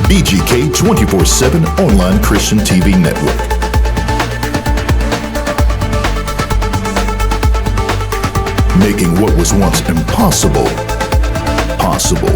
BGK 24/7 online Christian TV network. Making what was once impossible, possible.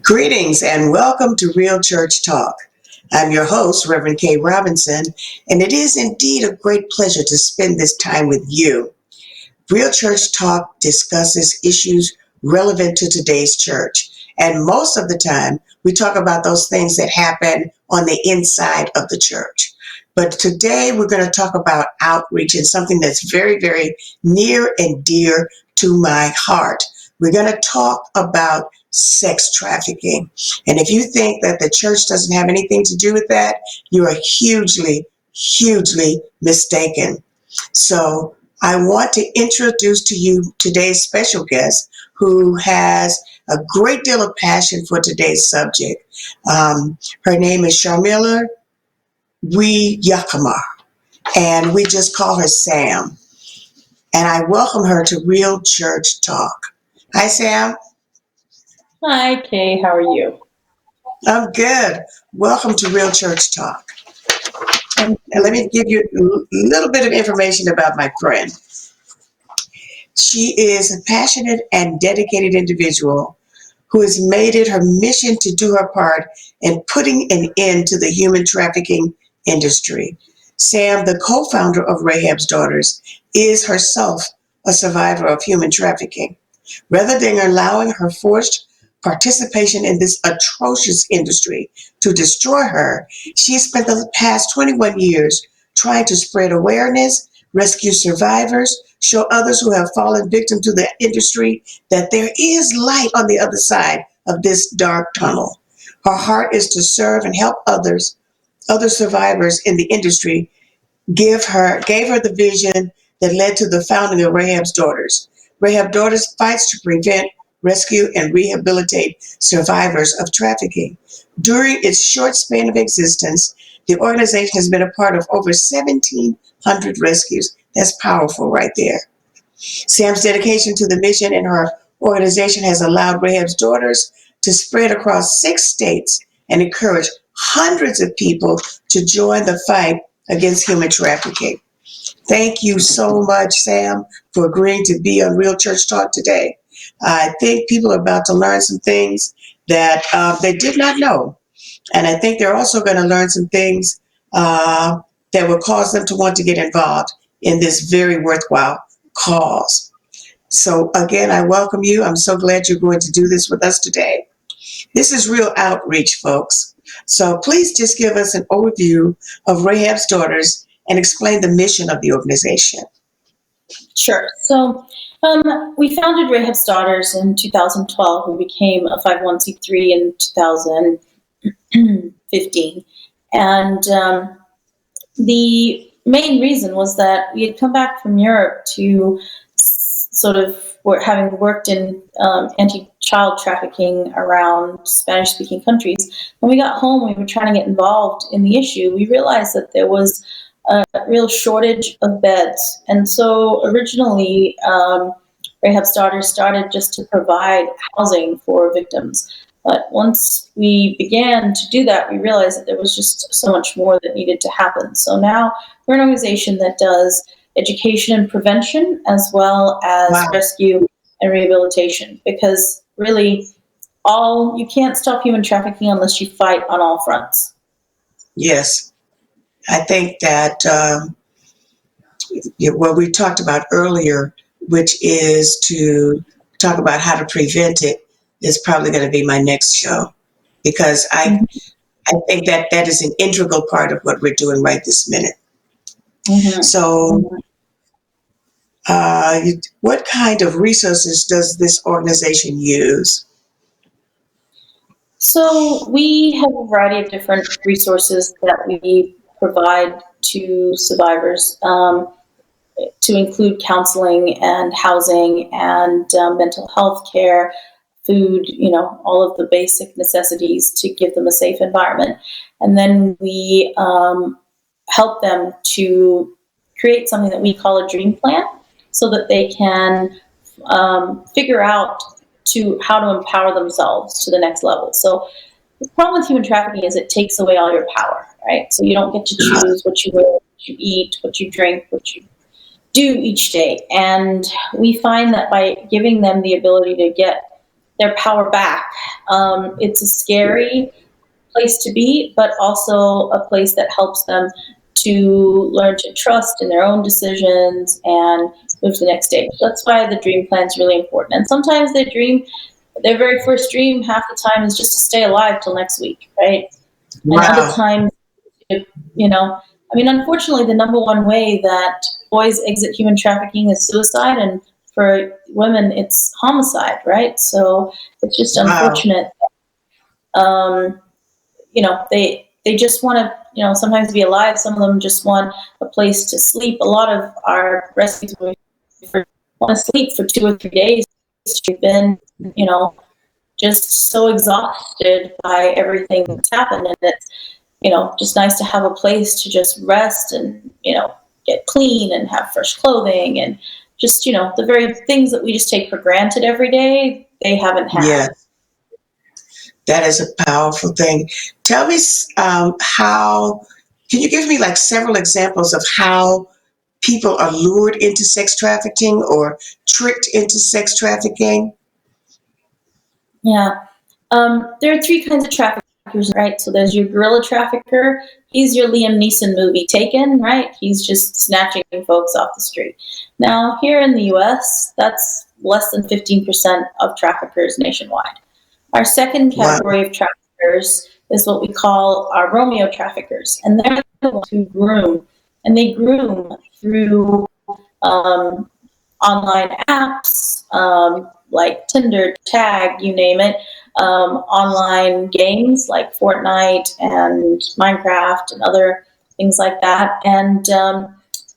Greetings and welcome to Real Church Talk. I'm your host, Reverend Kay Robinson, and it is indeed a great pleasure to spend this time with you. Real Church Talk discusses issues relevant to today's church, and most of the time we talk about those things that happen on the inside of the church. But today we're going to talk about outreach and something that's very, very near and dear to my heart. We're going to talk about sex trafficking. And if you think that the church doesn't have anything to do with that, you are hugely, hugely mistaken. So I want to introduce to you today's special guest who has a great deal of passion for today's subject. Her name is Sharmila Yakama, and we just call her Sam. And I welcome her to Real Church Talk. Hi, Sam. Hi, Kay. How are you? I'm good. Welcome to Real Church Talk. And let me give you a little bit of information about my friend. She is a passionate and dedicated individual who has made it her mission to do her part in putting an end to the human trafficking industry. Sam, the co-founder of Rahab's Daughters, is herself a survivor of human trafficking. Rather than allowing her forced participation in this atrocious industry to destroy her, she spent the past 21 years trying to spread awareness, rescue survivors, show others who have fallen victim to the industry that there is light on the other side of this dark tunnel. Her heart is to serve and help other survivors in the industry. Gave her the vision that led to the founding of Rahab's Daughters. Rahab Daughters fights to prevent, rescue, and rehabilitate survivors of trafficking. During its short span of existence, the organization has been a part of over 1,700 rescues. That's powerful right there. Sam's dedication to the mission in her organization has allowed Rahab's Daughters to spread across 6 states and encourage hundreds of people to join the fight against human trafficking. Thank you so much, Sam, for agreeing to be on Real Church Talk today. I think people are about to learn some things that they did not know. And I think they're also going to learn some things that will cause them to want to get involved in this very worthwhile cause. So again, I welcome you. I'm so glad you're going to do this with us today. This is real outreach, folks. So please just give us an overview of Rahab's Daughters and explain the mission of the organization. Sure. So we founded Rahab's Daughters in 2012. We became a 501c3 in 2015. And the main reason was that we had come back from Europe to sort of having worked in anti-child trafficking around Spanish-speaking countries. When we got home, we were trying to get involved in the issue. We realized that there was a real shortage of beds. And so originally, Rahab's Daughters started just to provide housing for victims. But once we began to do that, we realized that there was just so much more that needed to happen. So now we're an organization that does education and prevention as well as Wow. rescue and rehabilitation, because really you can't stop human trafficking unless you fight on all fronts. Yes. I think that what we talked about earlier, which is to talk about how to prevent it, is probably going to be my next show, because I think that that is an integral part of what we're doing right this minute. Mm-hmm. So, what kind of resources does this organization use? So we have a variety of different resources that we provide to survivors, to include counseling and housing and mental health care, food, all of the basic necessities to give them a safe environment. And then we help them to create something that we call a dream plan, so that they can figure out how to empower themselves to the next level. So the problem with human trafficking is it takes away all your power, right? So you don't get to choose what you wear, what you eat, what you drink, what you do each day. And we find that by giving them the ability to get their power back, it's a scary place to be, but also a place that helps them to learn to trust in their own decisions and move to the next stage. That's why the dream plan is really important. And sometimes their very first dream, half the time, is just to stay alive till next week, right? And other Wow. times, unfortunately, the number one way that boys exit human trafficking is suicide, and for women, it's homicide, right? So it's just Wow. unfortunate. They just want to, sometimes be alive. Some of them just want a place to sleep. A lot of our rescues want to sleep for 2 or 3 days. We've been, just so exhausted by everything that's happened, and it's, just nice to have a place to just rest and, get clean and have fresh clothing and just, the very things that we just take for granted every day, they haven't had. Yes. That is a powerful thing. Tell me can you give me like several examples of how people are lured into sex trafficking or tricked into sex trafficking? Yeah. There are 3 kinds of traffickers, right? So there's your guerrilla trafficker. He's your Liam Neeson movie Taken, right? He's just snatching folks off the street. Now, here in the US, that's less than 15% of traffickers nationwide. Our second Wow. category of traffickers is what we call our Romeo traffickers, and they're the ones who groom, and they groom through online apps, like Tinder, Tag, you name it, online games like Fortnite and Minecraft and other things like that. And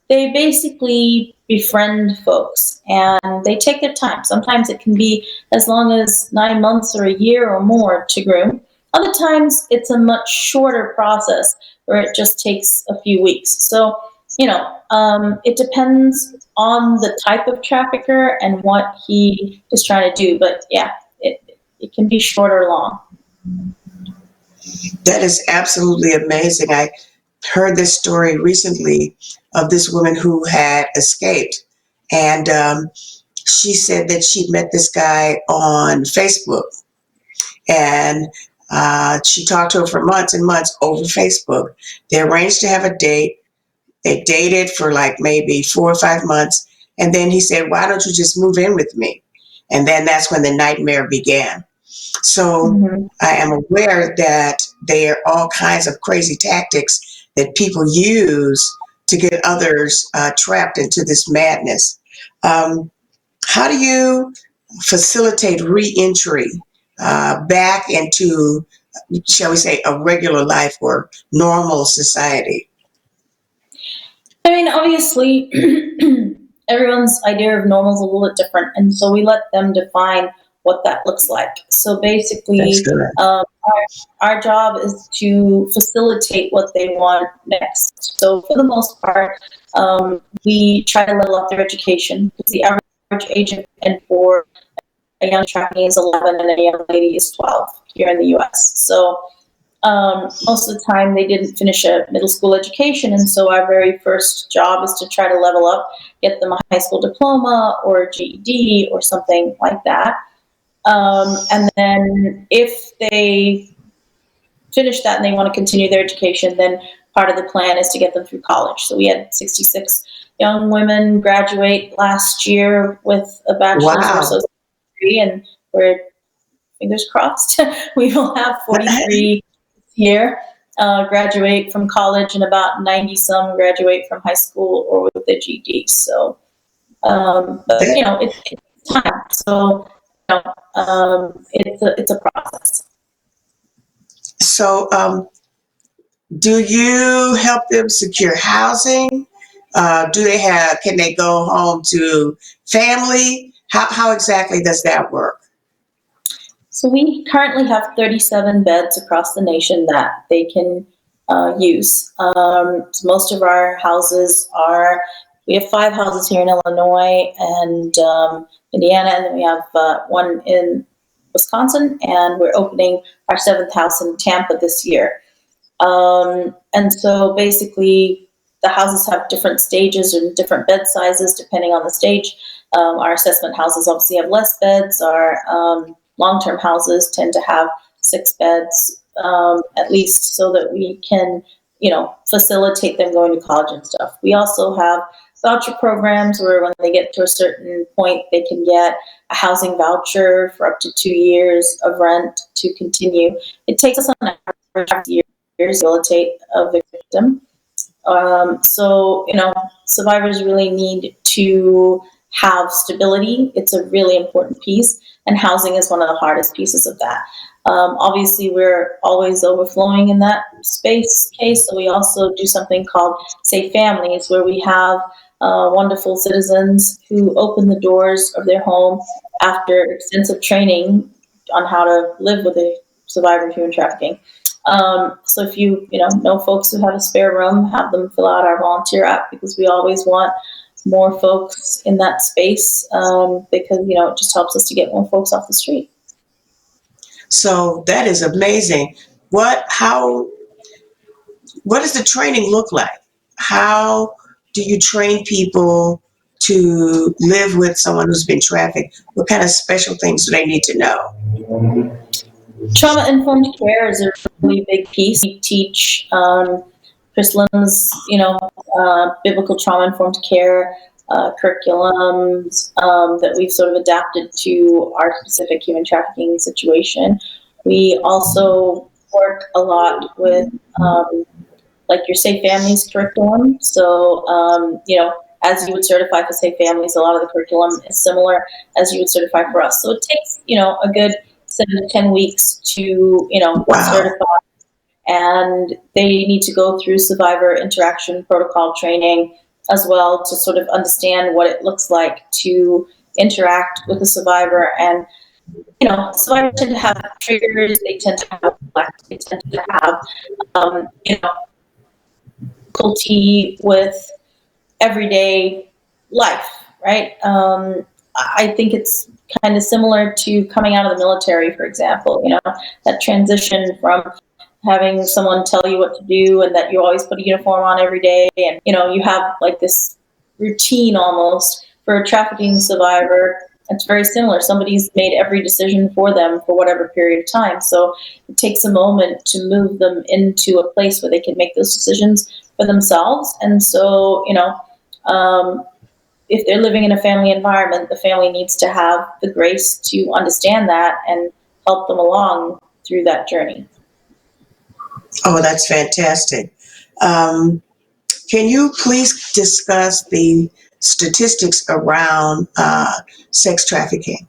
they basically befriend folks, and they take their time. Sometimes it can be as long as 9 months or a year or more to groom. Other times it's a much shorter process where it just takes a few weeks. So, it depends on the type of trafficker and what he is trying to do. But yeah, it can be short or long. That is absolutely amazing. I heard this story recently of this woman who had escaped, and she said that she'd met this guy on Facebook, and she talked to him for months and months over Facebook. They arranged to have a date. They dated for like maybe 4 or 5 months, and then he said, "Why don't you just move in with me?" And then that's when the nightmare began. So Mm-hmm. I am aware that there are all kinds of crazy tactics that people use to get others trapped into this madness. How do you facilitate reentry back into, shall we say, a regular life or normal society? Obviously, everyone's idea of normal is a little bit different, and so we let them define what that looks like. So That's basically, good. our job is to facilitate what they want next. So for the most part, we try to level up their education. The average age and for a young trafficking is 11 and a young lady is 12. here in the U.S. So most of the time they didn't finish a middle school education, and so our very first job is to try to level up, get them a high school diploma or a GED or something like that. And then if they finish that and they want to continue their education, then part of the plan is to get them through college. So we had 66 young women graduate last year with a bachelor's or Wow. associate's degree, and we're, fingers crossed, we will have 43 this year graduate from college, and about 90 some graduate from high school or with a GED. So, but you know, it's time. So, you know, it's a process. So, do you help them secure housing? Can they go home to family? How exactly does that work? So we currently have 37 beds across the nation that they can use. So most of our houses are, we have 5 houses here in Illinois and Indiana, and then we have one in Wisconsin, and we're opening our 7th house in Tampa this year. And so basically the houses have different stages and different bed sizes depending on the stage. Our assessment houses obviously have less beds. Our long-term houses tend to have 6 beds, at least, so that we can, you know, facilitate them going to college and stuff. We also have voucher programs where when they get to a certain point, they can get a housing voucher for up to 2 years of rent to continue. It takes us on average years to facilitate a victim. So, you know, survivors really need to have stability. It's a really important piece, and housing is one of the hardest pieces of that. Obviously, we're always overflowing in that space case, so we also do something called Safe Families, where we have wonderful citizens who open the doors of their home after extensive training on how to live with a survivor of human trafficking. So if you know folks who have a spare room, have them fill out our volunteer app, because we always want more folks in that space, because it just helps us to get more folks off the street. So that is amazing. What does the training look like? How do you train people to live with someone who's been trafficked? What kind of special things do they need to know? Trauma-informed care is a really big piece. We teach Chris Lim's, biblical trauma-informed care curriculums that we've sort of adapted to our specific human trafficking situation. We also work a lot with like your Safe Families curriculum. So, as you would certify for Safe Families, a lot of the curriculum is similar as you would certify for us. So it takes, a good 7 to 10 weeks to, Wow. certify. And they need to go through survivor interaction protocol training as well to sort of understand what it looks like to interact with a survivor. And, survivors tend to have triggers, they tend to have they tend to have, difficulty with everyday life, right? I think it's kind of similar to coming out of the military, for example, that transition from having someone tell you what to do and that you always put a uniform on every day. And, you have like this routine almost. For a trafficking survivor, it's very similar. Somebody's made every decision for them for whatever period of time. So it takes a moment to move them into a place where they can make those decisions for themselves. And so, if they're living in a family environment, the family needs to have the grace to understand that and help them along through that journey. Oh, that's fantastic. Can you please discuss the statistics around sex trafficking?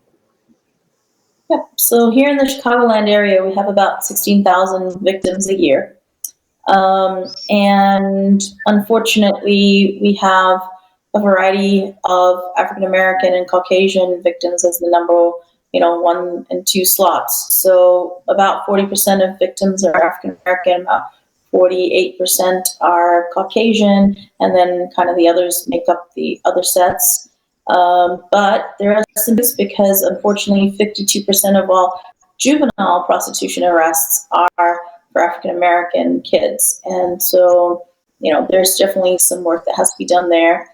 Yep. So here in the Chicagoland area, we have about 16,000 victims a year. And unfortunately, we have a variety of African American and Caucasian victims as the number, 1 and 2 slots. So about 40% of victims are African American, about 48% are Caucasian, and then kind of the others make up the other sets. But there are some because unfortunately 52% of all juvenile prostitution arrests are for African American kids. And so, there's definitely some work that has to be done there.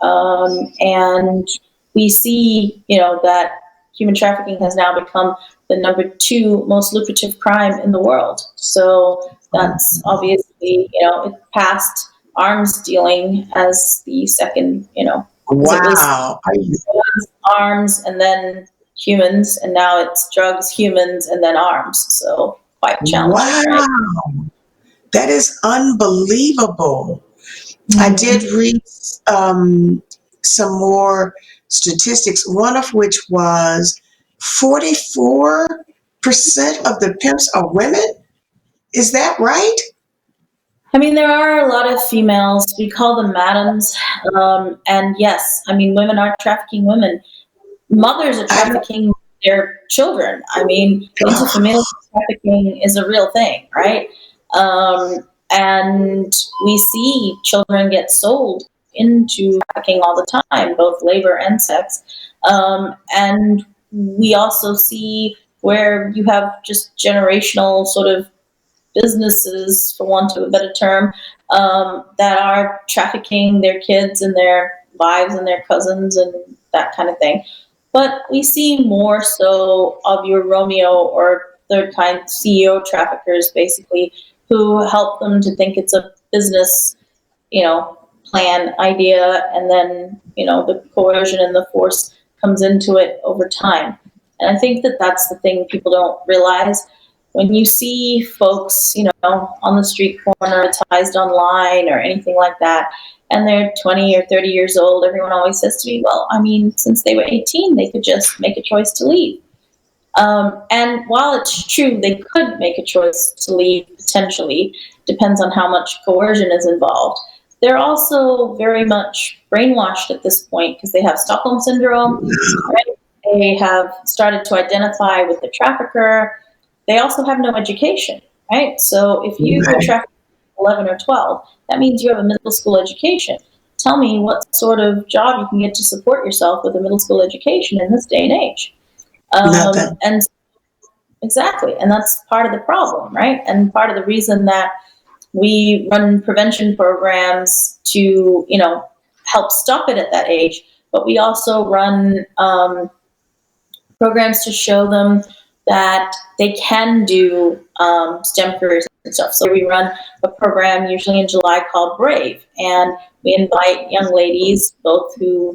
And we see, that human trafficking has now become the number 2 most lucrative crime in the world. So that's obviously, it passed arms dealing as the second, because it was Wow. arms and then humans, and now it's drugs, humans, and then arms. So quite challenging, right? Wow. That is unbelievable. I Mhm. did read some more statistics, one of which was 44% of the pimps are women. Is that right? I mean, there are a lot of females. We call them madams. And yes, I mean, women are trafficking women. Mothers are I, trafficking their children. I mean, oh, interfamilial trafficking is a real thing, right? And we see children get sold into trafficking all the time, both labor and sex. And we also see where you have just generational sort of businesses, for want of a better term, that are trafficking their kids and their wives and their cousins and that kind of thing. But we see more so of your Romeo or third kind CEO traffickers, basically, who help them to think it's a business, plan idea, and then, the coercion and the force comes into it over time. And I think that that's the thing people don't realize. When you see folks, on the street corner, advertised online or anything like that, and they're 20 or 30 years old, everyone always says to me, well, I mean, since they were 18, they could just make a choice to leave. And while it's true they could make a choice to leave potentially, depends on how much coercion is involved. They're also very much brainwashed at this point because they have Stockholm syndrome, right? They have started to identify with the trafficker. They also have no education, right? So if you were right. trafficked at 11 or 12, that means you have a middle school education. Tell me what sort of job you can get to support yourself with a middle school education in this day and age. Nothing. And exactly, and that's part of the problem, right? And part of the reason that we run prevention programs to, help stop it at that age, but we also run programs to show them that they can do STEM careers and stuff. So we run a program usually in July called Brave, and we invite young ladies, both who,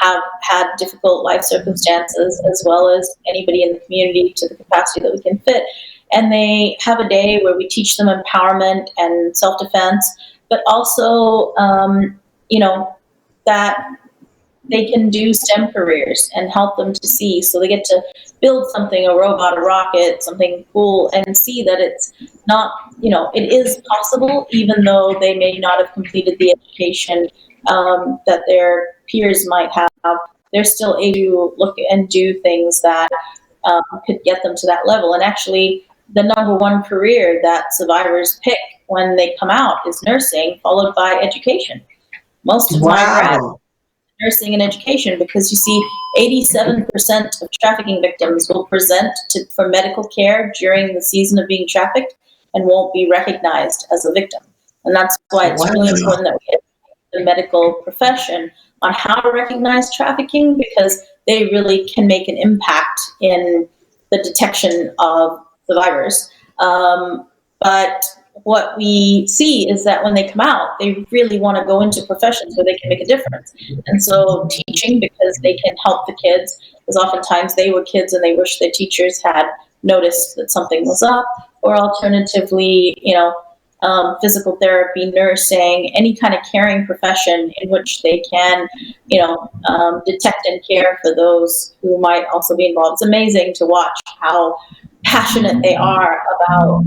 have had difficult life circumstances, as well as anybody in the community to the capacity that we can fit. And they have a day where we teach them empowerment and self-defense, but also, that they can do STEM careers and help them to see. So they get to build something, a robot, a rocket, something cool, and see that it's not, it is possible, even though they may not have completed the education that their peers might have. They're still able to look and do things that could get them to that level. And actually, the number 1 career that survivors pick when they come out is nursing, followed by education. Most of my grads Wow. nursing and education, because you see 87% of trafficking victims will present for medical care during the season of being trafficked and won't be recognized as a victim. And that's why it's really Wow. important that we educate the medical profession on how to recognize trafficking, because they really can make an impact in the detection of survivors. But what we see is that when they come out, they really want to go into professions where they can make a difference. And so teaching, because they can help the kids, because oftentimes they were kids and they wish their teachers had noticed that something was up, or alternatively, physical therapy, nursing, any kind of caring profession in which they can, detect and care for those who might also be involved. It's amazing to watch how passionate they are about,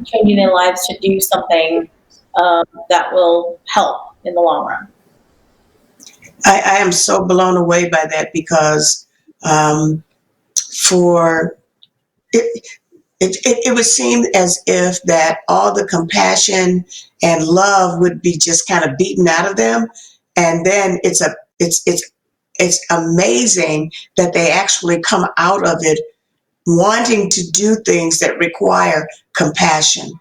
changing their lives to do something that will help in the long run. I am so blown away by that because for it would seem as if that all the compassion and love would be just kind of beaten out of them, and then it's amazing that they actually come out of it wanting to do things that require compassion.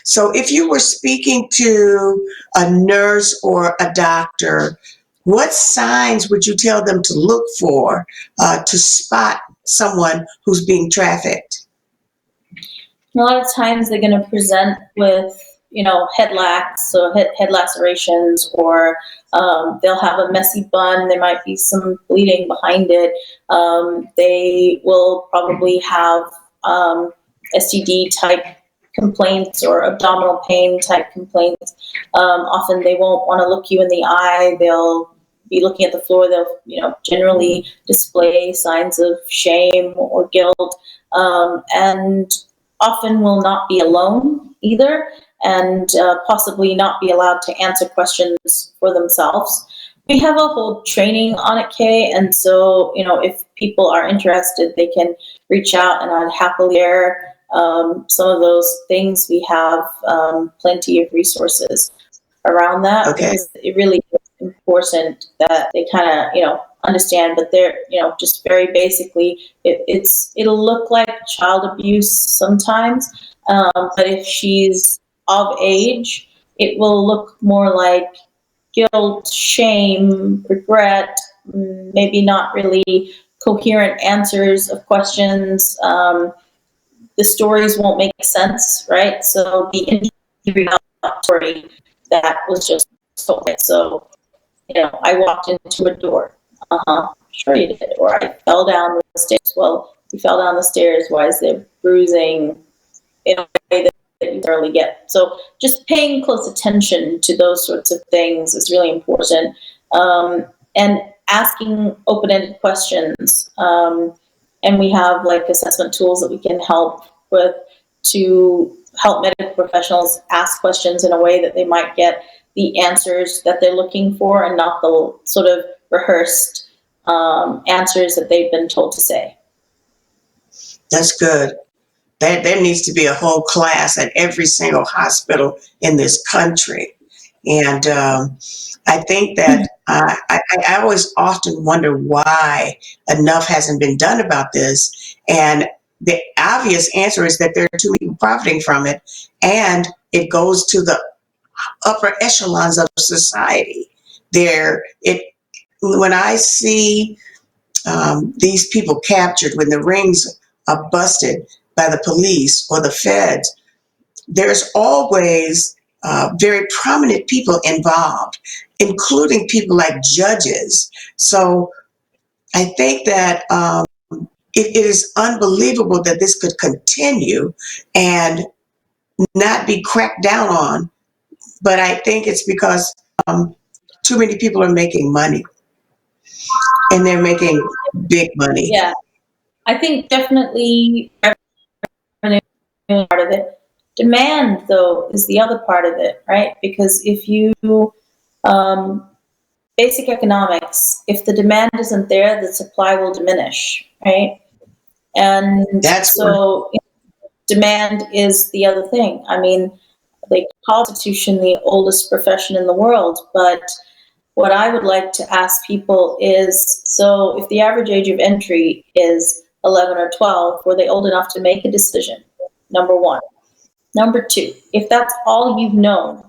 So if you were speaking to a nurse or a doctor, what signs would you tell them to look for to spot someone who's being trafficked? A lot of times they're going to present with, head lacks, so head lacerations, or they'll have a messy bun. There might be some bleeding behind it. They will probably have STD type complaints or abdominal pain type complaints. Often they won't want to look you in the eye. They'll be looking at the floor. They'll, generally display signs of shame or guilt, and often will not be alone either, and possibly not be allowed to answer questions for themselves. We have a whole training on it, Kay, and so, if people are interested, they can reach out, and I'd happily share some of those things. We have plenty of resources around that, Okay. because it really is important that they kind of, understand. But they're, just very basically, it'll look like child abuse sometimes, but if she's of age, it will look more like guilt, shame, regret, maybe not really coherent answers of questions. The stories won't make sense, right? So the interview story that was just told. So, I walked into a door. Sure you did. Or I fell down the stairs. Well, you fell down the stairs. Why is there bruising in a way that you rarely get? So just paying close attention to those sorts of things is really important. And asking open-ended questions. And we have assessment tools that we can help with to help medical professionals ask questions in a way that they might get the answers that they're looking for, and not the sort of rehearsed answers that they've been told to say. That's good. There needs to be a whole class at every single hospital in this country. And I think that I always often wonder why enough hasn't been done about this. And the obvious answer is that there are too many people profiting from it, and it goes to the upper echelons of society. When I see these people captured, when the rings are busted by the police or the feds, there's always very prominent people involved, including people like judges. So I think that it is unbelievable that this could continue and not be cracked down on. But I think it's because too many people are making money, and they're making big money. Yeah, I think definitely revenue is part of it. Demand, though, is the other part of it, right? Because if you basic economics, if the demand isn't there, the supply will diminish, right? And That's so demand is the other thing. I mean, they call prostitution the oldest profession in the world, but what I would like to ask people is, so if the average age of entry is 11 or 12, were they old enough to make a decision? Number one. Number two, if that's all you've known,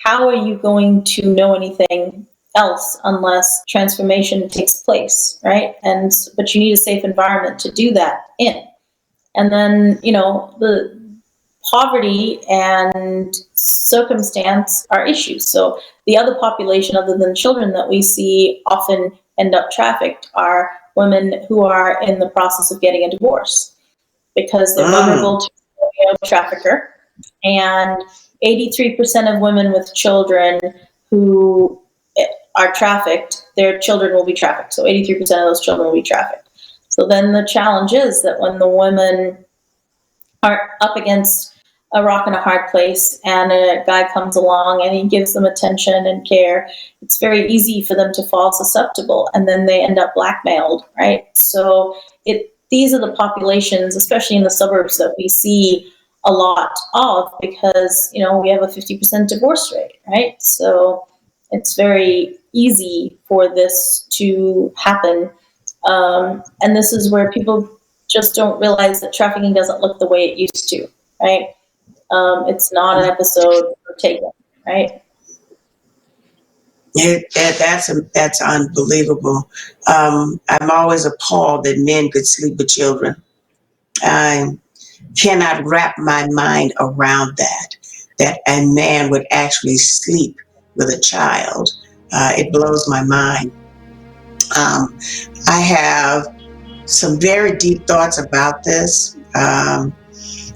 how are you going to know anything else unless transformation takes place, right? But you need a safe environment to do that in. And then, the poverty and circumstance are issues. So the other population other than children that we see often end up trafficked are women who are in the process of getting a divorce, because they're vulnerable to a trafficker. And 83% of women with children who are trafficked, their children will be trafficked. So 83% of those children will be trafficked. So then the challenge is that when the women are up against a rock and a hard place, and a guy comes along and he gives them attention and care, it's very easy for them to fall susceptible, and then they end up blackmailed, right? So these are the populations, especially in the suburbs, that we see a lot of, because we have a 50% divorce rate, right? So it's very easy for this to happen, and this is where people just don't realize that trafficking doesn't look the way it used to, right? It's not an episode for taken, right? That's unbelievable. I'm always appalled that men could sleep with children. I cannot wrap my mind around that a man would actually sleep with a child. It blows my mind. I have some very deep thoughts about this.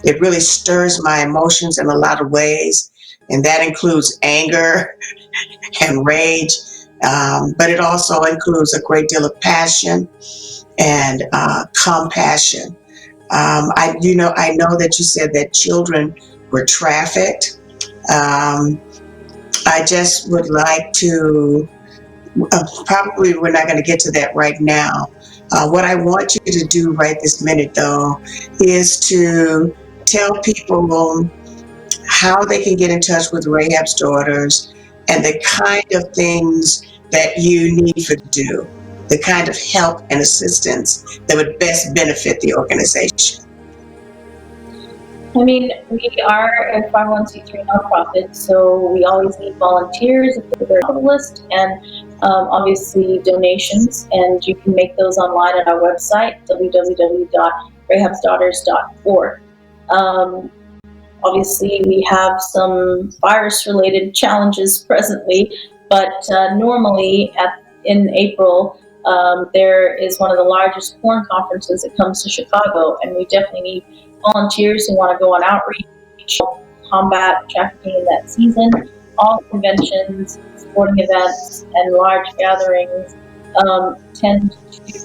It really stirs my emotions in a lot of ways, and that includes anger and rage, but it also includes a great deal of passion and compassion. I know that you said that children were trafficked. Um, I just would like to, probably we're not going to get to that right now. What I want you to do right this minute, though, is to tell people how they can get in touch with Rahab's daughters and the kind of things that you need to do, the kind of help and assistance that would best benefit the organization. I mean, we are a 501c3 nonprofit, so we always need volunteers if they're on the list, and obviously donations. And you can make those online at our website, www.rahabsdaughters.org. Obviously, we have some virus-related challenges presently, but normally in April, there is one of the largest porn conferences that comes to Chicago, and we definitely need volunteers who want to go on outreach, combat trafficking in that season. All conventions, sporting events, and large gatherings tend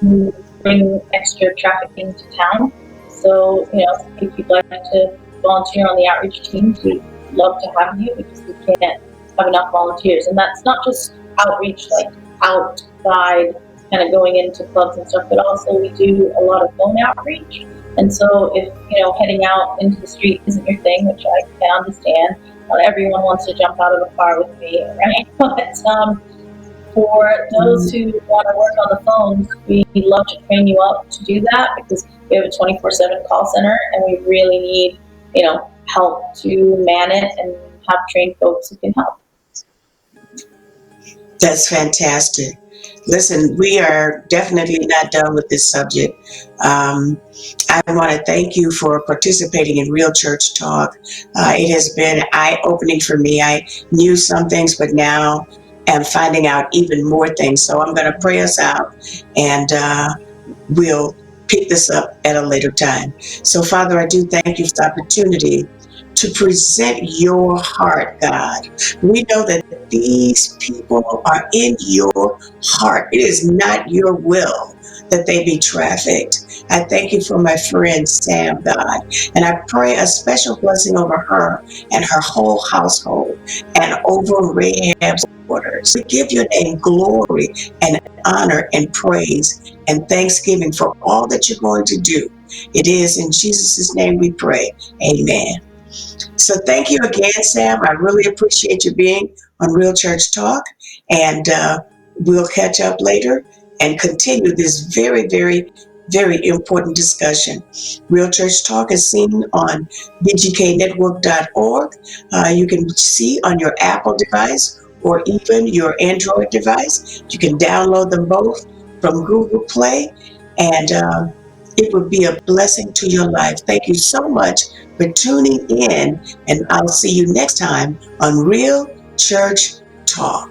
to bring extra trafficking to town. So, if you'd like to volunteer on the outreach teams, we'd love to have you because we can't have enough volunteers. And that's not just outreach, like outside, kind of going into clubs and stuff, but also we do a lot of phone outreach. And so if, heading out into the street isn't your thing, which I can understand, not everyone wants to jump out of the car with me, right? But for those who want to work on the phones, we'd love to train you up to do that because we have a 24/7 call center and we really need, help to man it and have trained folks who can help. That's fantastic. Listen, we are definitely not done with this subject. I want to thank you for participating in Real Church Talk. It has been eye-opening for me. I knew some things, but now am finding out even more things. So I'm going to pray us out, and we'll pick this up at a later time. So, Father, I do thank you for the opportunity to present your heart, God. We know that these people are in your heart. It is not your will that they be trafficked. I thank you for my friend Sam, God, and I pray a special blessing over her and her whole household and over Rahab's daughters. We give your name glory and honor and praise and thanksgiving for all that you're going to do. It is in Jesus' name we pray. Amen. So thank you again, Sam. I really appreciate you being on Real Church Talk, and we'll catch up later and continue this very, very, very important discussion. Real Church Talk is seen on bgknetwork.org. You can see on your Apple device or even your Android device. You can download them both from Google Play, and it would be a blessing to your life. Thank you so much for tuning in, and I'll see you next time on Real Church Talk.